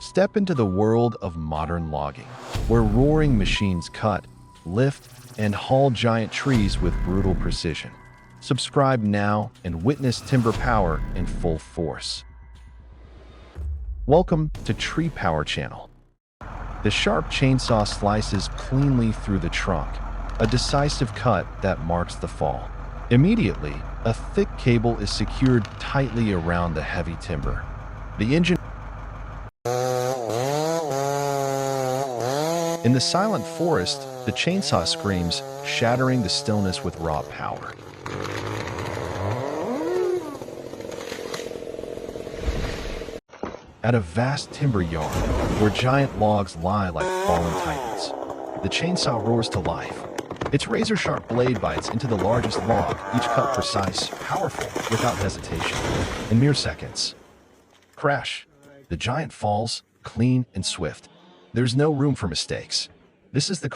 Step into the world of modern logging, where roaring machines cut, lift, and haul giant trees with brutal precision. Subscribe now and witness timber power in full force. Welcome to Tree Power Channel. The sharp chainsaw slices cleanly through the trunk, a decisive cut that marks the fall. Immediately, a thick cable is secured tightly around the heavy timber. The engine. In the silent forest, the chainsaw screams, shattering the stillness with raw power. At a vast timber yard, where giant logs lie like fallen titans, the chainsaw roars to life. Its razor-sharp blade bites into the largest log, each cut precise, powerful, without hesitation. In mere seconds. Crash! The giant falls, clean and swift. There's no room for mistakes. This is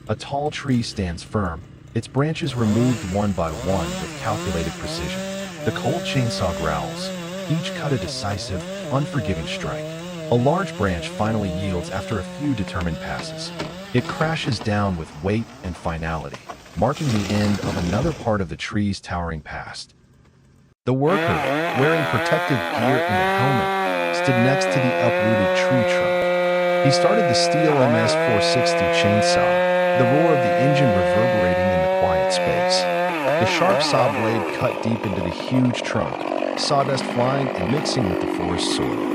A tall tree stands firm, its branches removed one by one with calculated precision. The cold chainsaw growls, each cut a decisive, unforgiving strike. A large branch finally yields after a few determined passes. It crashes down with weight and finality, marking the end of another part of the tree's towering past. The worker, wearing protective gear and a helmet, stood next to the uprooted tree trunk. He started the steel MS-460 chainsaw, the roar of the engine reverberating in the quiet space. The sharp saw blade cut deep into the huge trunk, sawdust flying and mixing with the forest soil.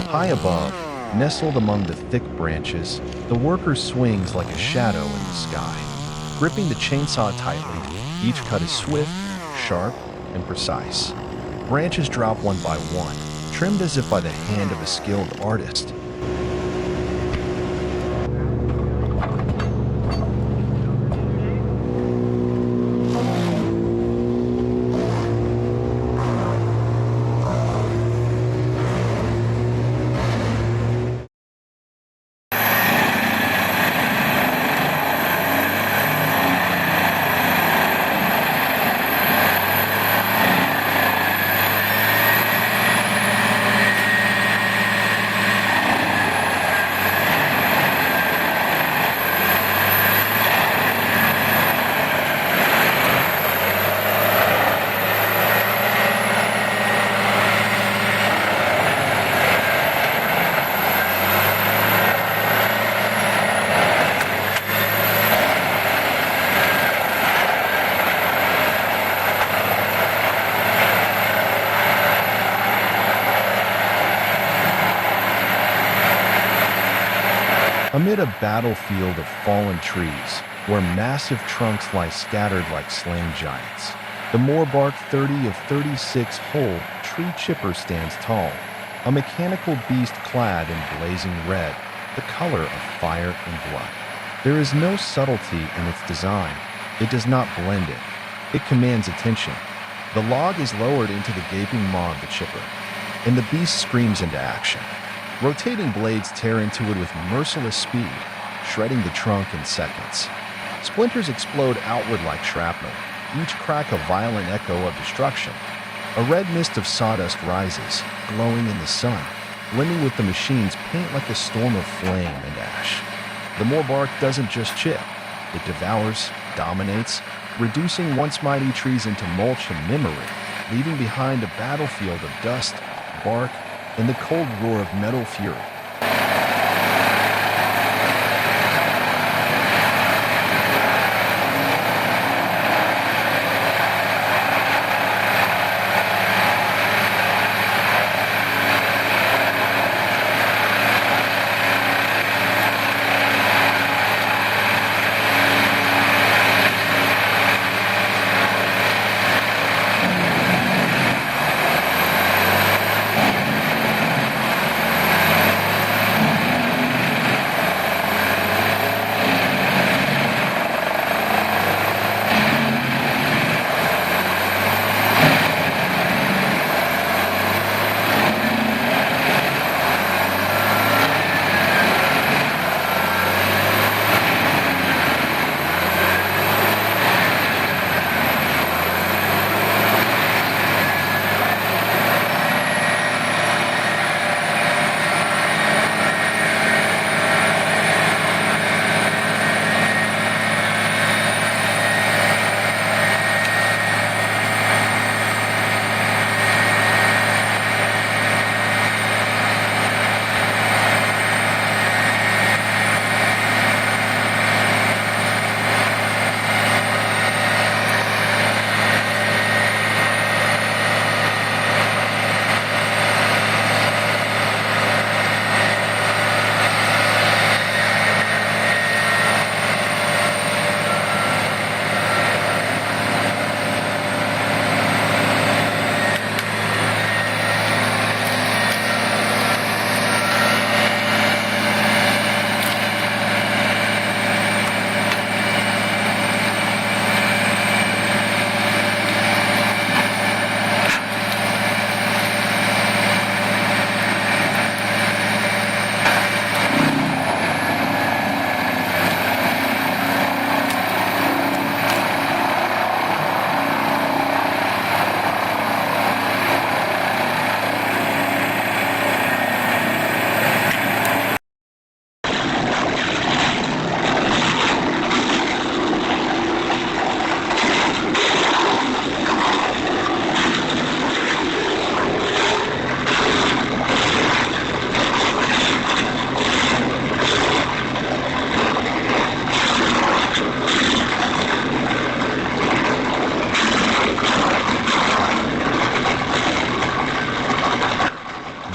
High above, nestled among the thick branches, the worker swings like a shadow in the sky. Gripping the chainsaw tightly, each cut is swift, sharp, and precise. Branches drop one by one, trimmed as if by the hand of a skilled artist. Amid a battlefield of fallen trees, where massive trunks lie scattered like slain giants, the Moorbark 30 of 36 hole tree chipper stands tall, a mechanical beast clad in blazing red, the color of fire and blood. There is no subtlety in its design. It does not blend it. It commands attention. The log is lowered into the gaping maw of the chipper, and the beast screams into action. Rotating blades tear into it with merciless speed, shredding the trunk in seconds. Splinters explode outward like shrapnel, each crack a violent echo of destruction. A red mist of sawdust rises, glowing in the sun, blending with the machine's paint like a storm of flame and ash. The Moorbark doesn't just chip, it devours, dominates, reducing once mighty trees into mulch and memory, leaving behind a battlefield of dust, bark, and the cold roar of metal fury.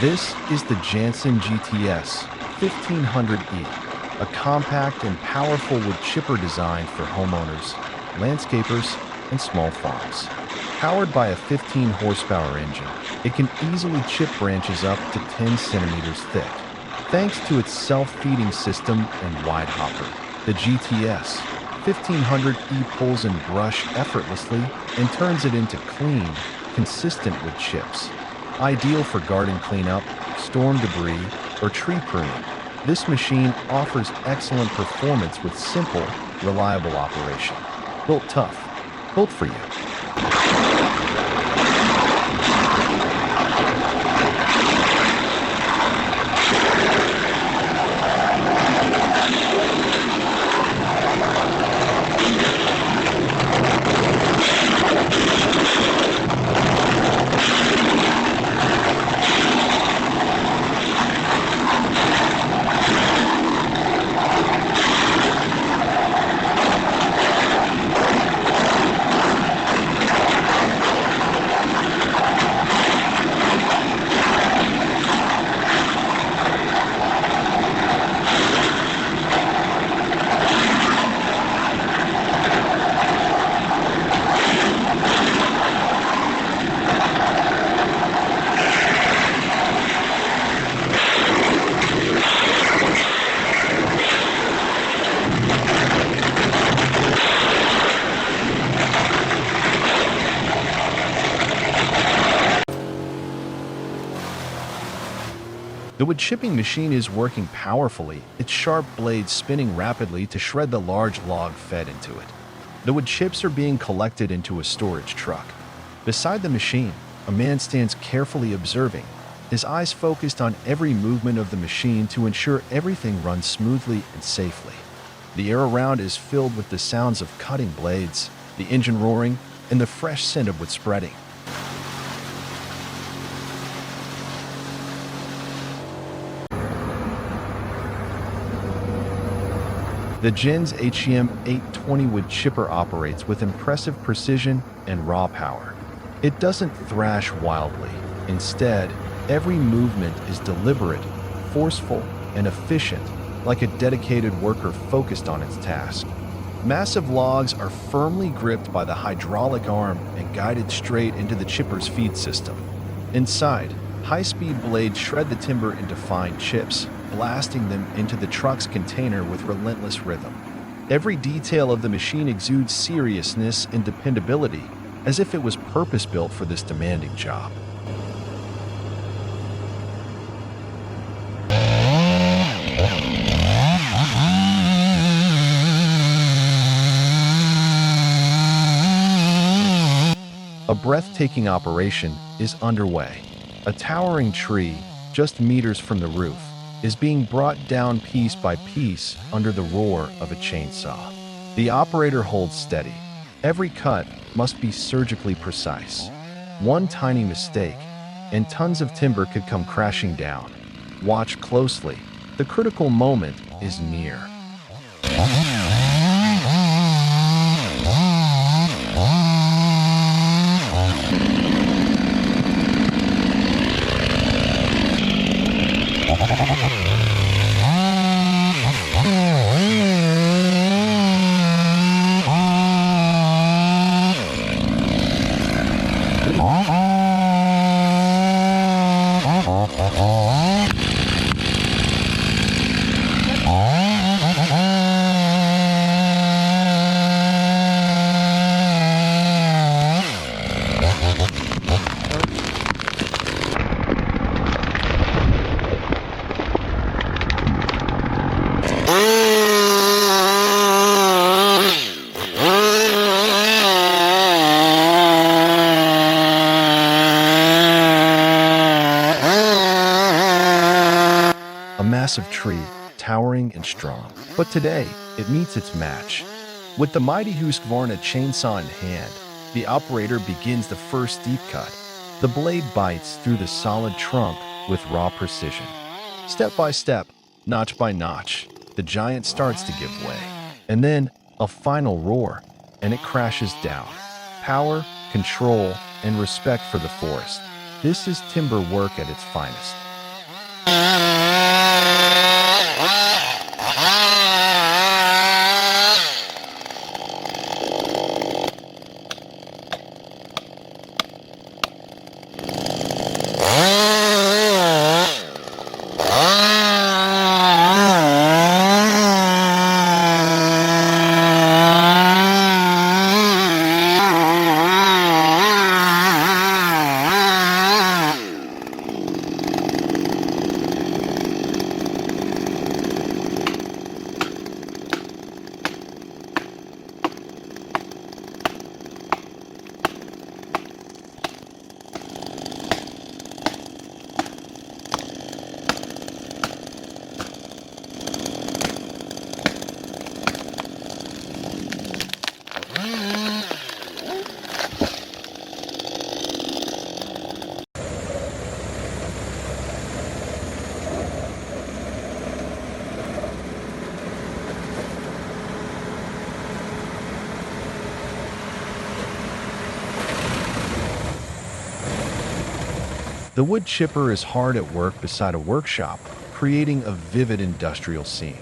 This is the Jansen GTS 1500E, a compact and powerful wood chipper designed for homeowners, landscapers, and small farms. Powered by a 15 horsepower engine, it can easily chip branches up to 10 centimeters thick. Thanks to its self-feeding system and wide hopper, the GTS 1500E pulls in brush effortlessly and turns it into clean, consistent wood chips. Ideal for garden cleanup, storm debris, or tree pruning, this machine offers excellent performance with simple, reliable operation. Built tough, built for you. The wood chipping machine is working powerfully, its sharp blades spinning rapidly to shred the large log fed into it. The wood chips are being collected into a storage truck. Beside the machine, a man stands carefully observing, his eyes focused on every movement of the machine to ensure everything runs smoothly and safely. The air around is filled with the sounds of cutting blades, the engine roaring, and the fresh scent of wood spreading. The Gens HEM 820 wood chipper operates with impressive precision and raw power. It doesn't thrash wildly. Instead, every movement is deliberate, forceful, and efficient, like a dedicated worker focused on its task. Massive logs are firmly gripped by the hydraulic arm and guided straight into the chipper's feed system. Inside, high-speed blades shred the timber into fine chips, blasting them into the truck's container with relentless rhythm. Every detail of the machine exudes seriousness and dependability, as if it was purpose-built for this demanding job. A breathtaking operation is underway. A towering tree, just meters from the roof, is being brought down piece by piece under the roar of a chainsaw. The operator holds steady. Every cut must be surgically precise. One tiny mistake, and tons of timber could come crashing down. Watch closely. The critical moment is near. A massive tree, towering and strong. But today, it meets its match. With the mighty Husqvarna chainsaw in hand, the operator begins the first deep cut. The blade bites through the solid trunk with raw precision. Step by step, notch by notch, the giant starts to give way. And then, a final roar, and it crashes down. Power, control, and respect for the forest. This is timber work at its finest. The wood chipper is hard at work beside a workshop, creating a vivid industrial scene.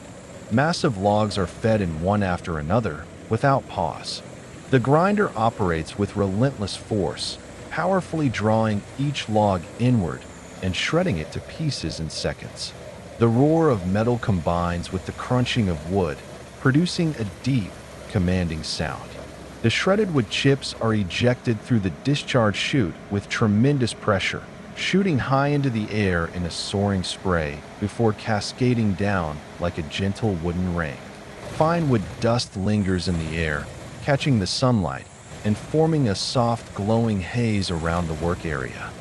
Massive logs are fed in one after another, without pause. The grinder operates with relentless force, powerfully drawing each log inward and shredding it to pieces in seconds. The roar of metal combines with the crunching of wood, producing a deep, commanding sound. The shredded wood chips are ejected through the discharge chute with tremendous pressure, shooting high into the air in a soaring spray before cascading down like a gentle wooden rain. Fine wood dust lingers in the air, catching the sunlight and forming a soft, glowing haze around the work area.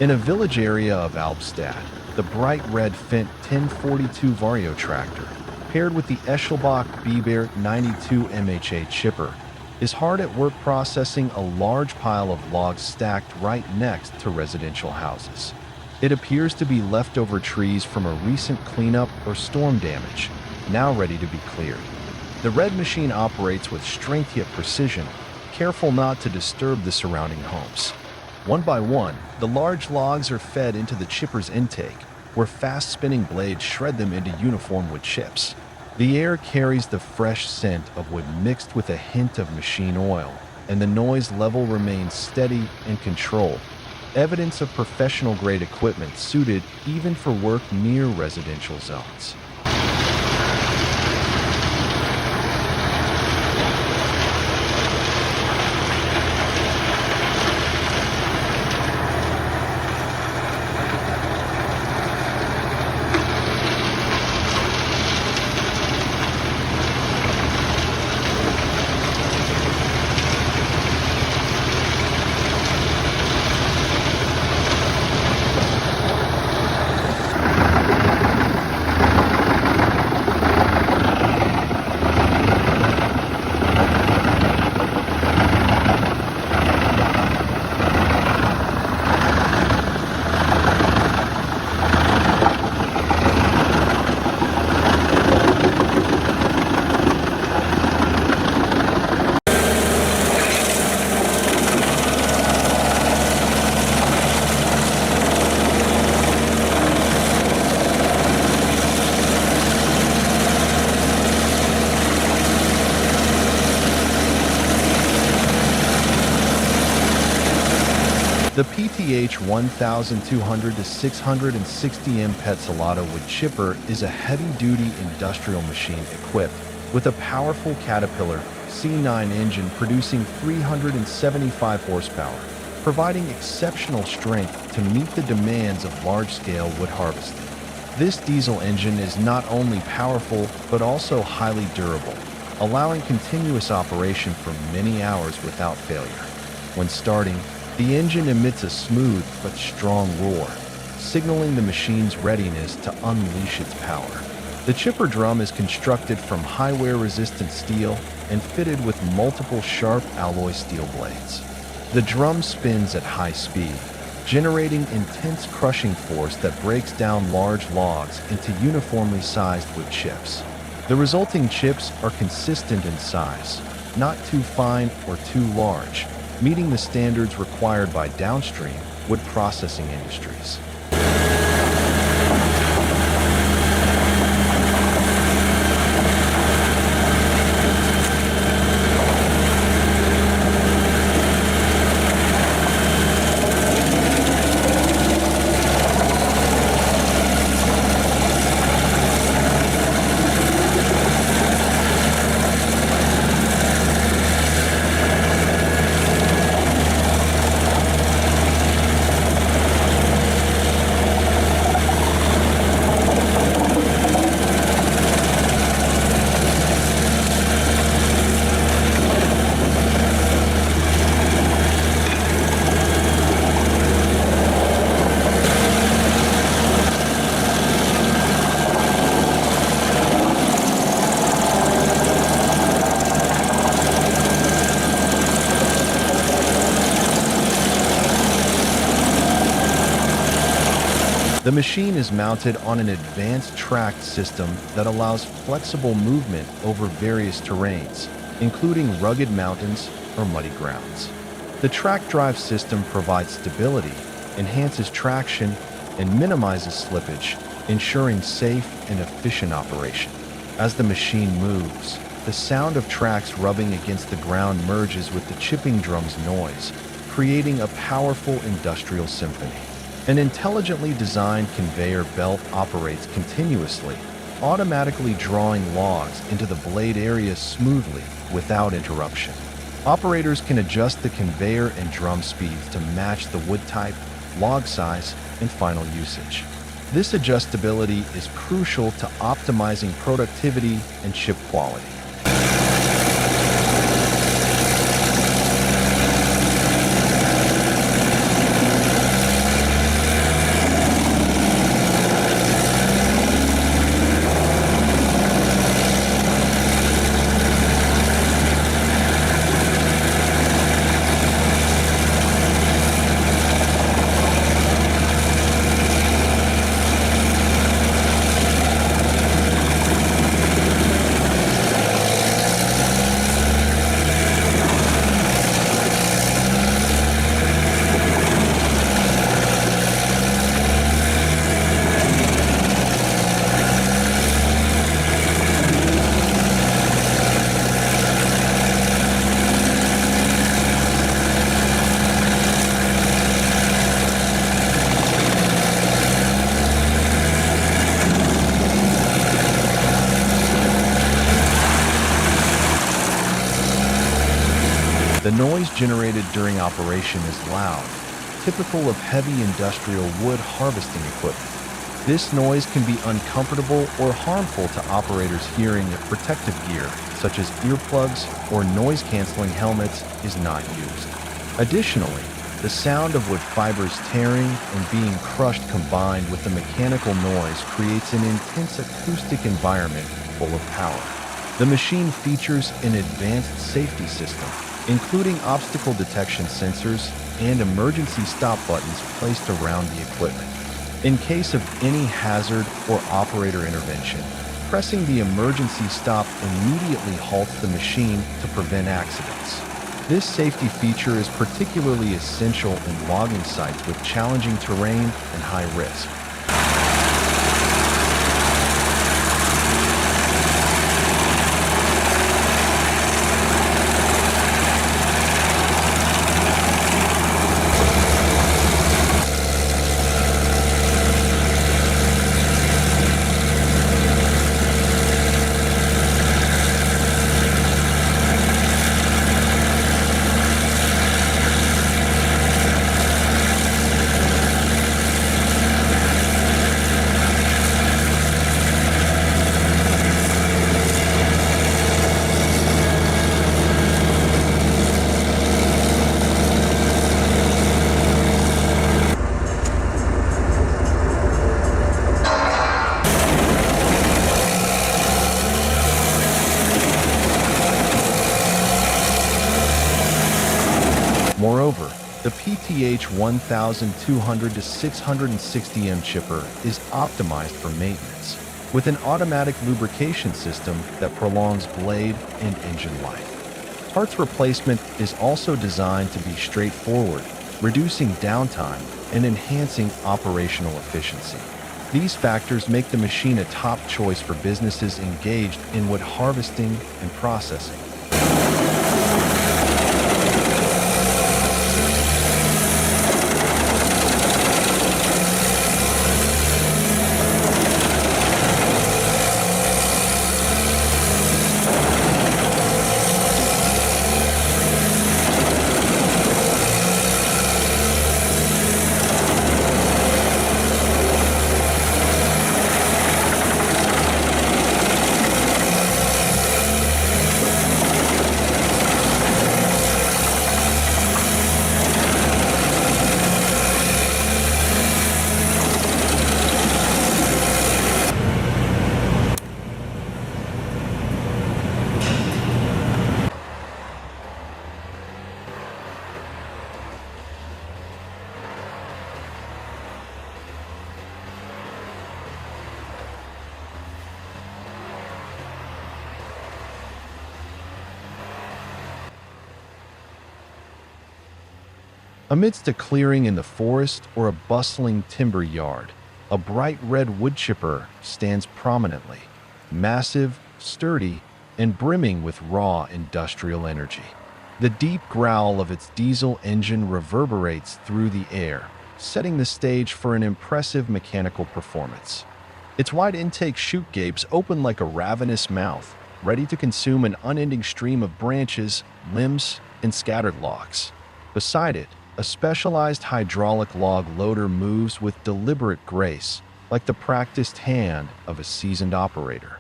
In a village area of Albstadt, the bright red Fendt 1042 Vario tractor, paired with the Eschelbach Biber 92 MHA chipper, is hard at work processing a large pile of logs stacked right next to residential houses. It appears to be leftover trees from a recent cleanup or storm damage, now ready to be cleared. The red machine operates with strength yet precision, careful not to disturb the surrounding homes. One by one, the large logs are fed into the chipper's intake, where fast-spinning blades shred them into uniform wood chips. The air carries the fresh scent of wood mixed with a hint of machine oil, and the noise level remains steady and controlled, evidence of professional-grade equipment suited even for work near residential zones. The PTH 1200 to 660 M Petzolato wood chipper is a heavy-duty industrial machine equipped with a powerful Caterpillar C9 engine producing 375 horsepower, providing exceptional strength to meet the demands of large-scale wood harvesting. This diesel engine is not only powerful but also highly durable, allowing continuous operation for many hours without failure. When starting, the engine emits a smooth but strong roar, signaling the machine's readiness to unleash its power. The chipper drum is constructed from high-wear-resistant steel and fitted with multiple sharp alloy steel blades. The drum spins at high speed, generating intense crushing force that breaks down large logs into uniformly sized wood chips. The resulting chips are consistent in size, not too fine or too large, meeting the standards required by downstream wood processing industries. The machine is mounted on an advanced tracked system that allows flexible movement over various terrains, including rugged mountains or muddy grounds. The track drive system provides stability, enhances traction, and minimizes slippage, ensuring safe and efficient operation. As the machine moves, the sound of tracks rubbing against the ground merges with the chipping drum's noise, creating a powerful industrial symphony. An intelligently designed conveyor belt operates continuously, automatically drawing logs into the blade area smoothly without interruption. Operators can adjust the conveyor and drum speeds to match the wood type, log size, and final usage. This adjustability is crucial to optimizing productivity and chip quality. The noise generated during operation is loud, typical of heavy industrial wood harvesting equipment. This noise can be uncomfortable or harmful to operators' hearing if protective gear, such as earplugs or noise-canceling helmets, is not used. Additionally, the sound of wood fibers tearing and being crushed combined with the mechanical noise creates an intense acoustic environment full of power. The machine features an advanced safety system, including obstacle detection sensors and emergency stop buttons placed around the equipment. In case of any hazard or operator intervention, pressing the emergency stop immediately halts the machine to prevent accidents. This safety feature is particularly essential in logging sites with challenging terrain and high risk. Moreover, the PTH 1200 to 660M chipper is optimized for maintenance, with an automatic lubrication system that prolongs blade and engine life. Parts replacement is also designed to be straightforward, reducing downtime and enhancing operational efficiency. These factors make the machine a top choice for businesses engaged in wood harvesting and processing. Amidst a clearing in the forest or a bustling timber yard, a bright red wood chipper stands prominently, massive, sturdy, and brimming with raw industrial energy. The deep growl of its diesel engine reverberates through the air, setting the stage for an impressive mechanical performance. Its wide intake chute gapes open like a ravenous mouth, ready to consume an unending stream of branches, limbs, and scattered logs. Beside it, a specialized hydraulic log loader moves with deliberate grace, like the practiced hand of a seasoned operator.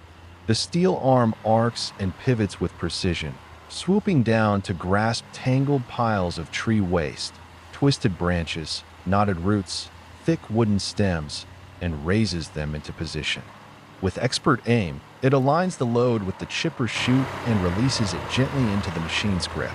The steel arm arcs and pivots with precision, swooping down to grasp tangled piles of tree waste, twisted branches, knotted roots, thick wooden stems, and raises them into position. With expert aim, it aligns the load with the chipper chute and releases it gently into the machine's grip.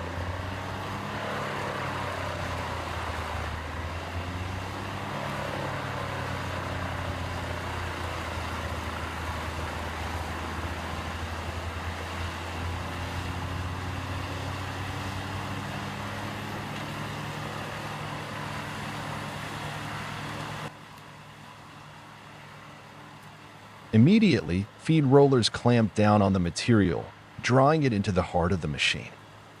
Immediately, feed rollers clamp down on the material, drawing it into the heart of the machine.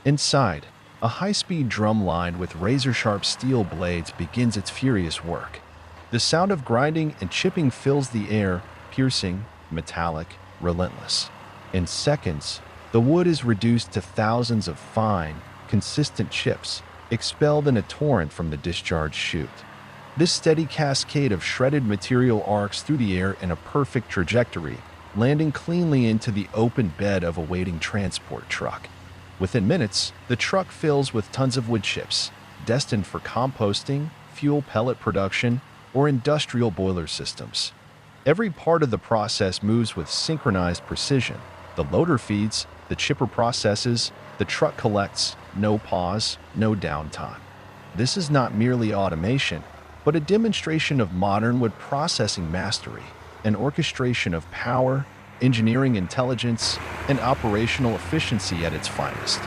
Inside, a high-speed drum line with razor-sharp steel blades begins its furious work. The sound of grinding and chipping fills the air, piercing, metallic, relentless. In seconds, the wood is reduced to thousands of fine, consistent chips, expelled in a torrent from the discharge chute. This steady cascade of shredded material arcs through the air in a perfect trajectory, landing cleanly into the open bed of a waiting transport truck. Within minutes, the truck fills with tons of wood chips, destined for composting, fuel pellet production, or industrial boiler systems. Every part of the process moves with synchronized precision. The loader feeds, the chipper processes, the truck collects, no pause, no downtime. This is not merely automation, but a demonstration of modern wood processing mastery, an orchestration of power, engineering intelligence, and operational efficiency at its finest.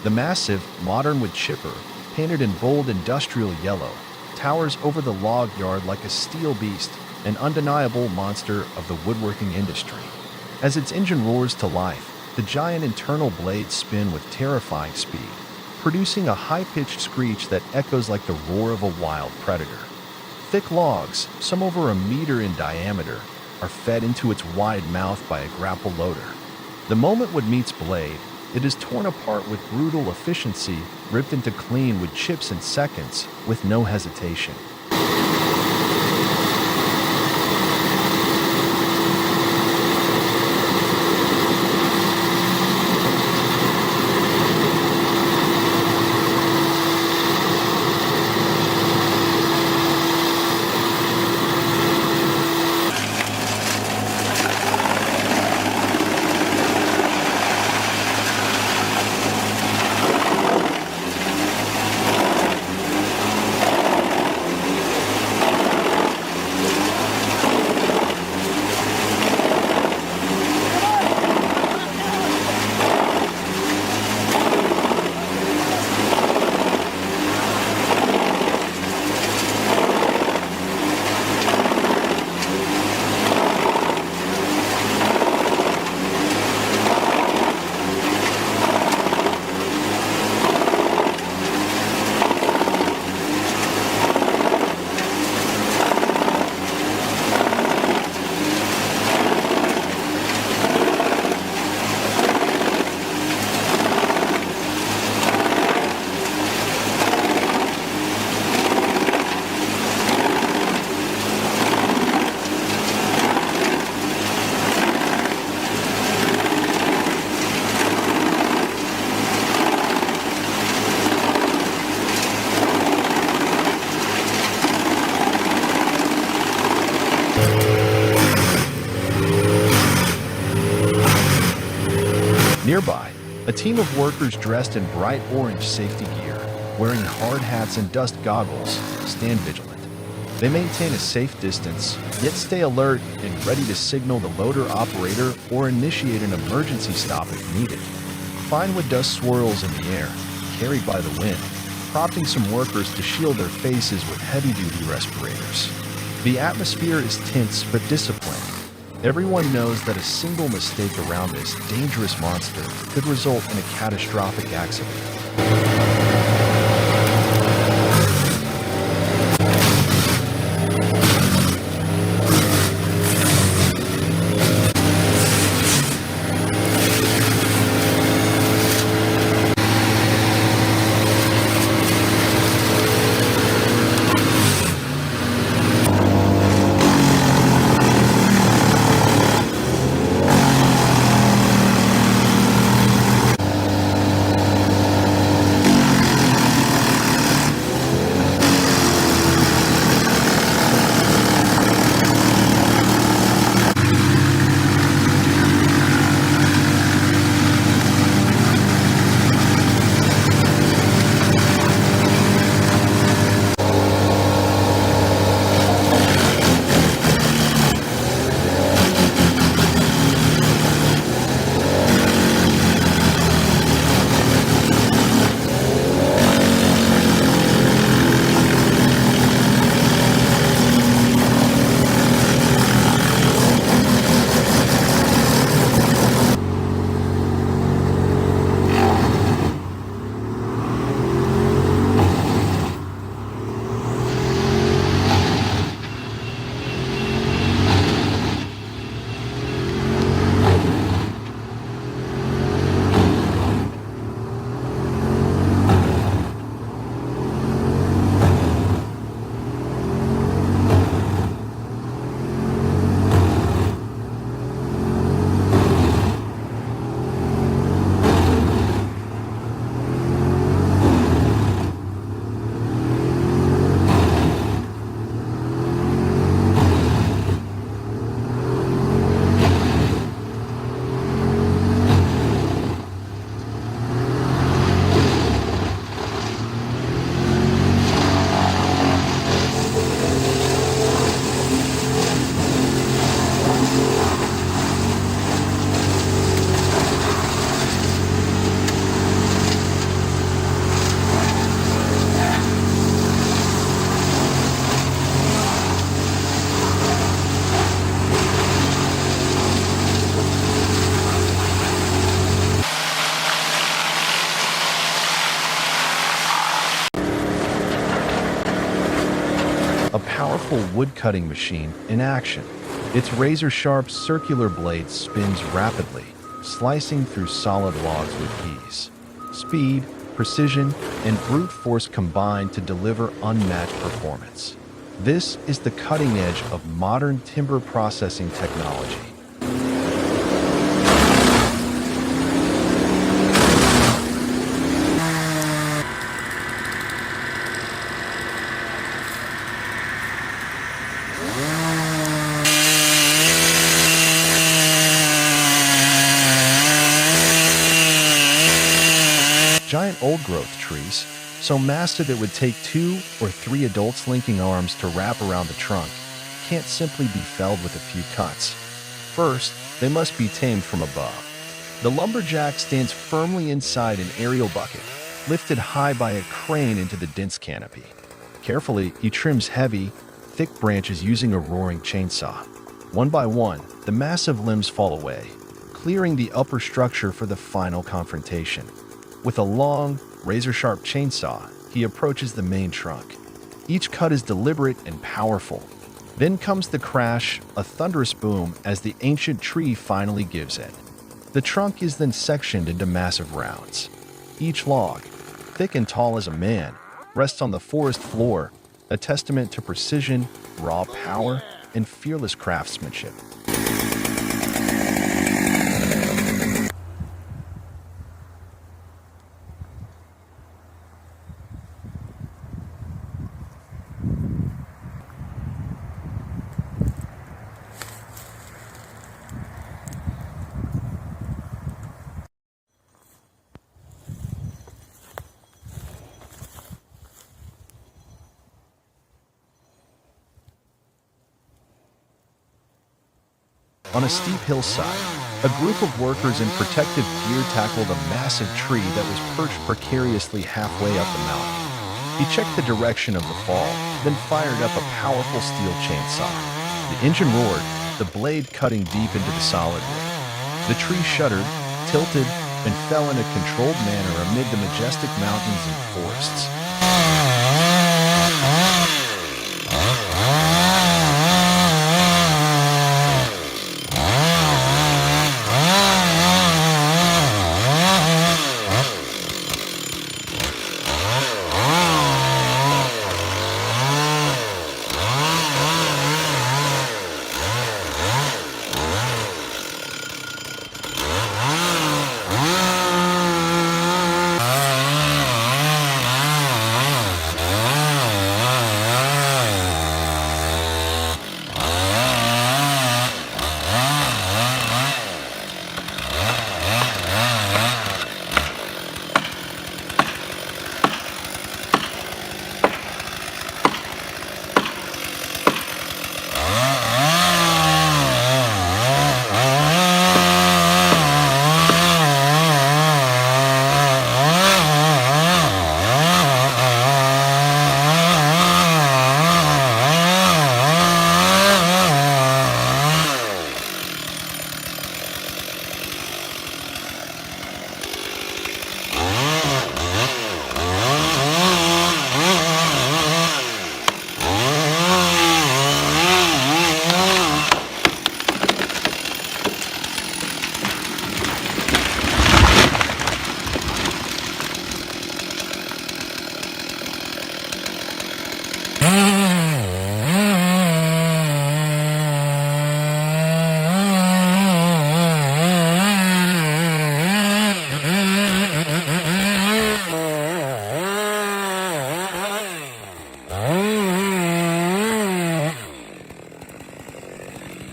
The massive, modern wood chipper, painted in bold industrial yellow, towers over the log yard like a steel beast, an undeniable monster of the woodworking industry. As its engine roars to life, the giant internal blades spin with terrifying speed, producing a high-pitched screech that echoes like the roar of a wild predator. Thick logs, some over a meter in diameter, are fed into its wide mouth by a grapple loader. The moment wood meets blade, it is torn apart with brutal efficiency, ripped into clean wood chips in seconds, with no hesitation. Nearby, a team of workers dressed in bright orange safety gear, wearing hard hats and dust goggles, stand vigilant. They maintain a safe distance, yet stay alert and ready to signal the loader operator or initiate an emergency stop if needed. Fine wood dust swirls in the air, carried by the wind, prompting some workers to shield their faces with heavy-duty respirators. The atmosphere is tense but disciplined. Everyone knows that a single mistake around this dangerous monster could result in a catastrophic accident. A powerful wood-cutting machine in action. Its razor-sharp circular blade spins rapidly, slicing through solid logs with ease. Speed, precision, and brute force combine to deliver unmatched performance. This is the cutting edge of modern timber processing technology. Giant old-growth trees, so massive it would take 2 or 3 adults linking arms to wrap around the trunk, can't simply be felled with a few cuts. First, they must be tamed from above. The lumberjack stands firmly inside an aerial bucket, lifted high by a crane into the dense canopy. Carefully, he trims heavy, thick branches using a roaring chainsaw. One by one, the massive limbs fall away, clearing the upper structure for the final confrontation. With a long, razor-sharp chainsaw, he approaches the main trunk. Each cut is deliberate and powerful. Then comes the crash, a thunderous boom as the ancient tree finally gives in. The trunk is then sectioned into massive rounds. Each log, thick and tall as a man, rests on the forest floor, a testament to precision, raw power, and fearless craftsmanship. On a steep hillside, a group of workers in protective gear tackled a massive tree that was perched precariously halfway up the mountain. He checked the direction of the fall, then fired up a powerful steel chainsaw. The engine roared, the blade cutting deep into the solid wood. The tree shuddered, tilted, and fell in a controlled manner amid the majestic mountains and forests.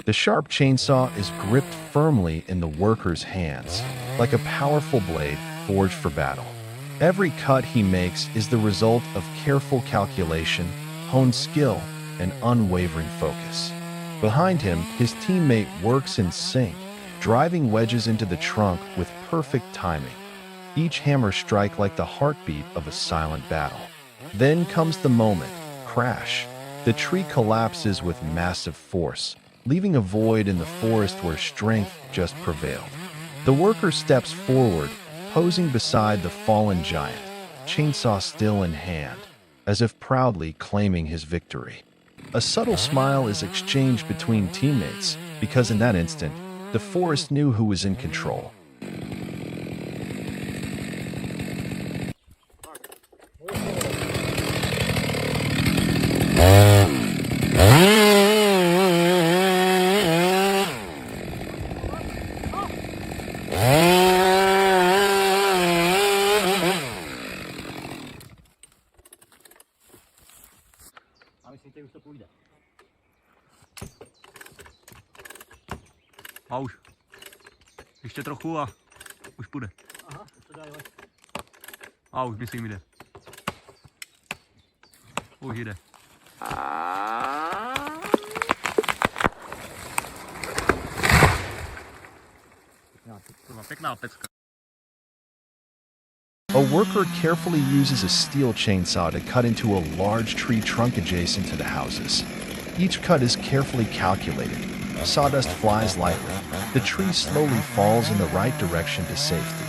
The sharp chainsaw is gripped firmly in the worker's hands, like a powerful blade forged for battle. Every cut he makes is the result of careful calculation, honed skill, and unwavering focus. Behind him, his teammate works in sync, driving wedges into the trunk with perfect timing. Each hammer strikes like the heartbeat of a silent battle. Then comes the moment, crash. The tree collapses with massive force, leaving a void in the forest where strength just prevailed. The worker steps forward, posing beside the fallen giant, chainsaw still in hand, as if proudly claiming his victory. A subtle smile is exchanged between teammates, because in that instant, the forest knew who was in control. A už. Ještě trochu a už půjde. Aha, už to dá, jo. A už myslím jde. Už jde. Pěkná pecka. A worker carefully uses a steel chainsaw to cut into a large tree trunk adjacent to the houses. Each cut is carefully calculated. Sawdust flies lightly. The tree slowly falls in the right direction to safety.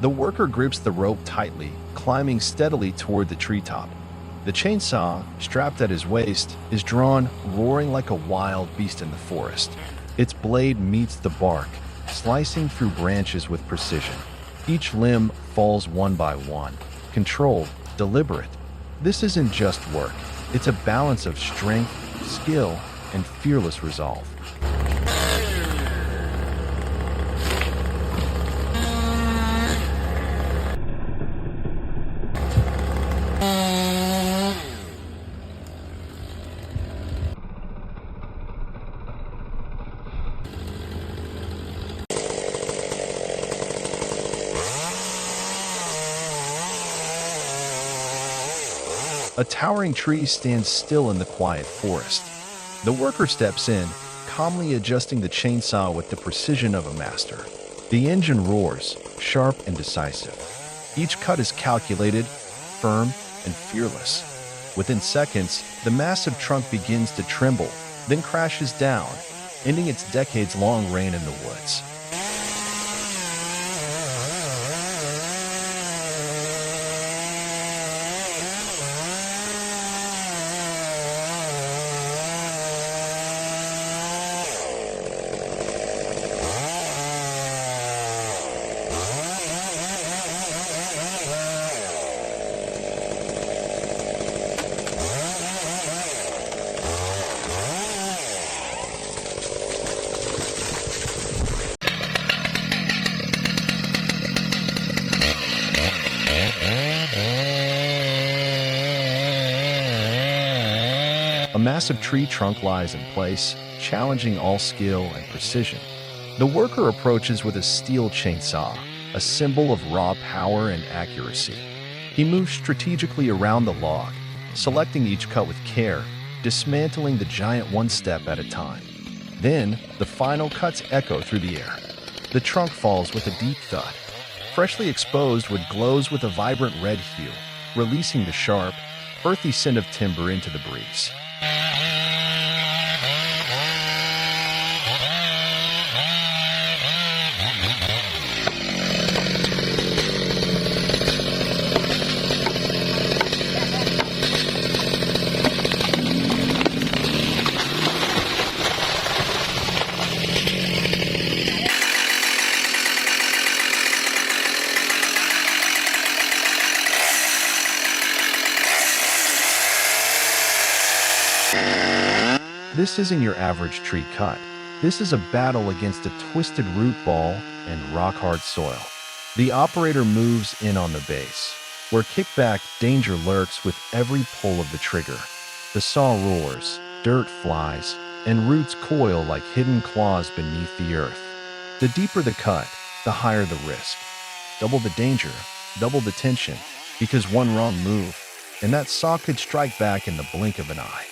The worker grips the rope tightly, climbing steadily toward the treetop. The chainsaw, strapped at his waist, is drawn, roaring like a wild beast in the forest. Its blade meets the bark, slicing through branches with precision. Each limb falls one by one, controlled, deliberate. This isn't just work, it's a balance of strength, skill, and fearless resolve. A towering tree stands still in the quiet forest. The worker steps in, calmly adjusting the chainsaw with the precision of a master. The engine roars, sharp and decisive. Each cut is calculated, firm, and fearless. Within seconds, the massive trunk begins to tremble, then crashes down, ending its decades-long reign in the woods. A massive tree trunk lies in place, challenging all skill and precision. The worker approaches with a steel chainsaw, a symbol of raw power and accuracy. He moves strategically around the log, selecting each cut with care, dismantling the giant one step at a time. Then, the final cuts echo through the air. The trunk falls with a deep thud. Freshly exposed, wood glows with a vibrant red hue, releasing the sharp, earthy scent of timber into the breeze. This isn't your average tree cut. This is a battle against a twisted root ball and rock-hard soil. The operator moves in on the base, where kickback danger lurks with every pull of the trigger. The saw roars, dirt flies, and roots coil like hidden claws beneath the earth. The deeper the cut, the higher the risk. Double the danger, double the tension, because one wrong move, and that saw could strike back in the blink of an eye.